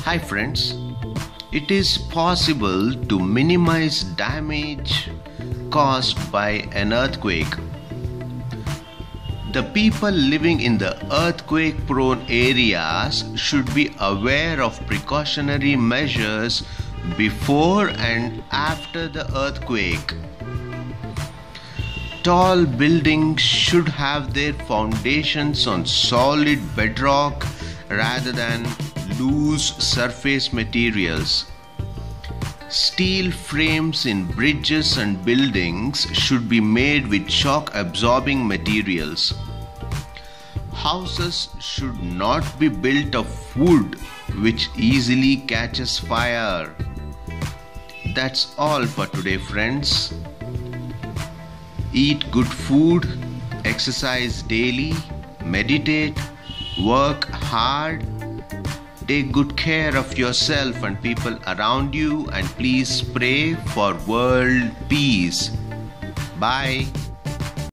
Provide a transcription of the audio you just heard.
Hi friends, it is possible to minimize damage caused by an earthquake. The people living in the earthquake-prone areas should be aware of precautionary measures before and after the earthquake. Tall buildings should have their foundations on solid bedrock rather than loose surface materials. Steel frames in bridges and buildings should be made with shock-absorbing materials. Houses should not be built of wood which easily catches fire. That's all for today, friends. Eat good food, exercise daily, meditate, work hard. Take good care of yourself and people around you, and please pray for world peace. Bye.